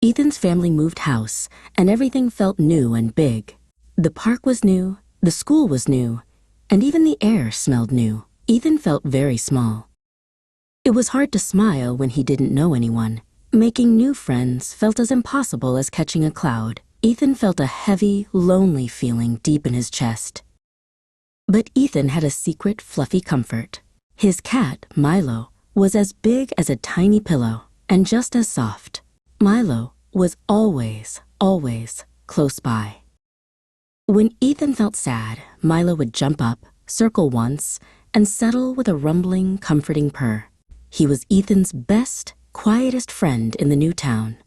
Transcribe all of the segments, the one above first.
Ethan's family moved house, and everything felt new and big. The park was new, the school was new, and even the air smelled new. Ethan felt very small. It was hard to smile when he didn't know anyone. Making new friends felt as impossible as catching a cloud. Ethan felt a heavy, lonely feeling deep in his chest. But Ethan had a secret, fluffy comfort. His cat, Milo, was as big as a tiny pillow and just as soft. Milo was always, always close by. When Ethan felt sad, Milo would jump up, circle once, and settle with a rumbling, comforting purr. He was Ethan's best, quietest friend in the new town.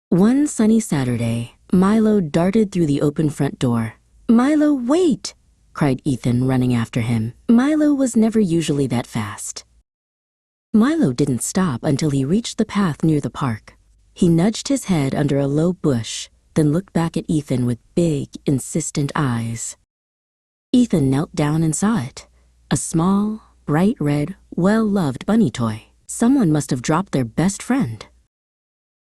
One sunny Saturday, Milo darted through the open front door. "Milo, wait!" cried Ethan, running after him. Milo was never usually that fast. Milo didn't stop until he reached the path near the park. He nudged his head under a low bush, then looked back at Ethan with big, insistent eyes. Ethan knelt down and saw it. A small, bright red, well-loved bunny toy. Someone must have dropped their best friend.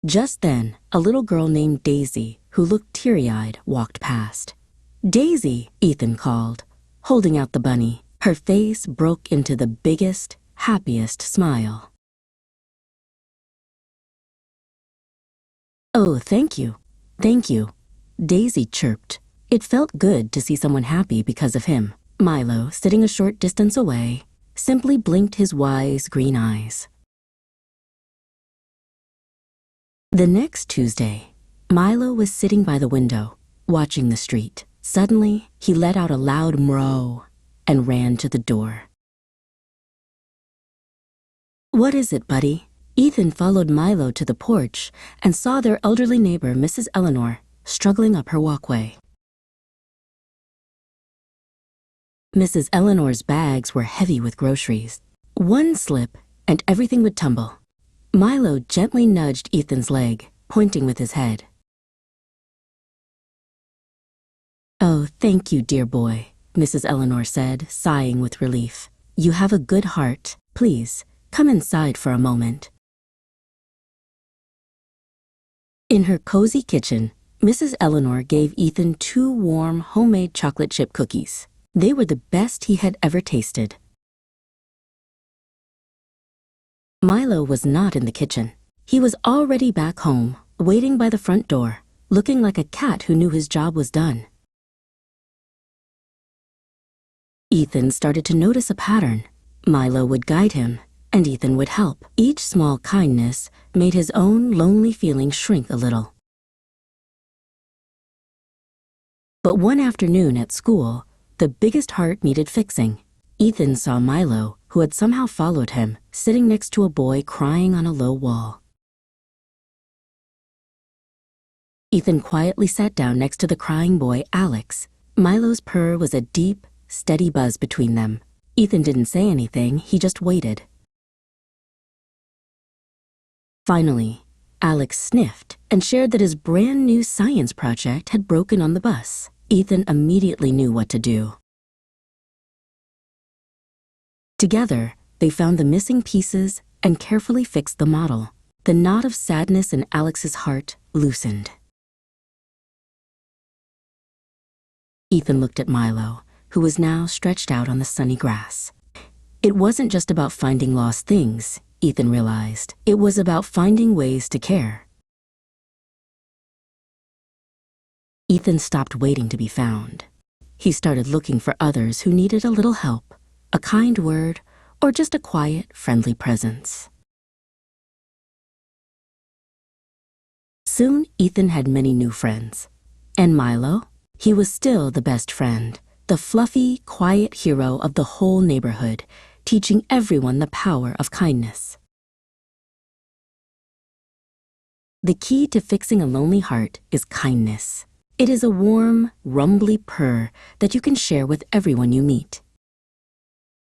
Just then, a little girl named Daisy, who looked teary-eyed, walked past. "Daisy," Ethan called, holding out the bunny. Her face broke into the biggest, happiest smile. "Oh, thank you. Thank you," Daisy chirped. It felt good to see someone happy because of him. Milo, sitting a short distance away, simply blinked his wise green eyes. The next Tuesday, Milo was sitting by the window, watching the street. Suddenly, he let out a loud meow and ran to the door. "What is it, buddy?" Ethan followed Milo to the porch and saw their elderly neighbor, Mrs. Eleanor, struggling up her walkway. Mrs. Eleanor's bags were heavy with groceries. One slip and everything would tumble. Milo gently nudged Ethan's leg, pointing with his head. "Oh, thank you, dear boy," Mrs. Eleanor said, sighing with relief. "You have a good heart. Please, come inside for a moment." In her cozy kitchen, Mrs. Eleanor gave Ethan 2 warm, homemade chocolate chip cookies. They were the best he had ever tasted. Milo was not in the kitchen. He was already back home, waiting by the front door, looking like a cat who knew his job was done. Ethan started to notice a pattern. Milo would guide him, and Ethan would help. Each small kindness made his own lonely feeling shrink a little. But one afternoon at school, the biggest heart needed fixing. Ethan saw Milo, who had somehow followed him, sitting next to a boy crying on a low wall. Ethan quietly sat down next to the crying boy, Alex. Milo's purr was a deep, steady buzz between them. Ethan didn't say anything, he just waited. Finally, Alex sniffed and shared that his brand new science project had broken on the bus. Ethan immediately knew what to do. Together, they found the missing pieces and carefully fixed the model. The knot of sadness in Alex's heart loosened. Ethan looked at Milo, who was now stretched out on the sunny grass. It wasn't just about finding lost things, Ethan realized. It was about finding ways to care. Ethan stopped waiting to be found. He started looking for others who needed a little help, a kind word, or just a quiet, friendly presence. Soon, Ethan had many new friends. And Milo? He was still the best friend, the fluffy, quiet hero of the whole neighborhood, teaching everyone the power of kindness. The key to fixing a lonely heart is kindness. It is a warm, rumbly purr that you can share with everyone you meet.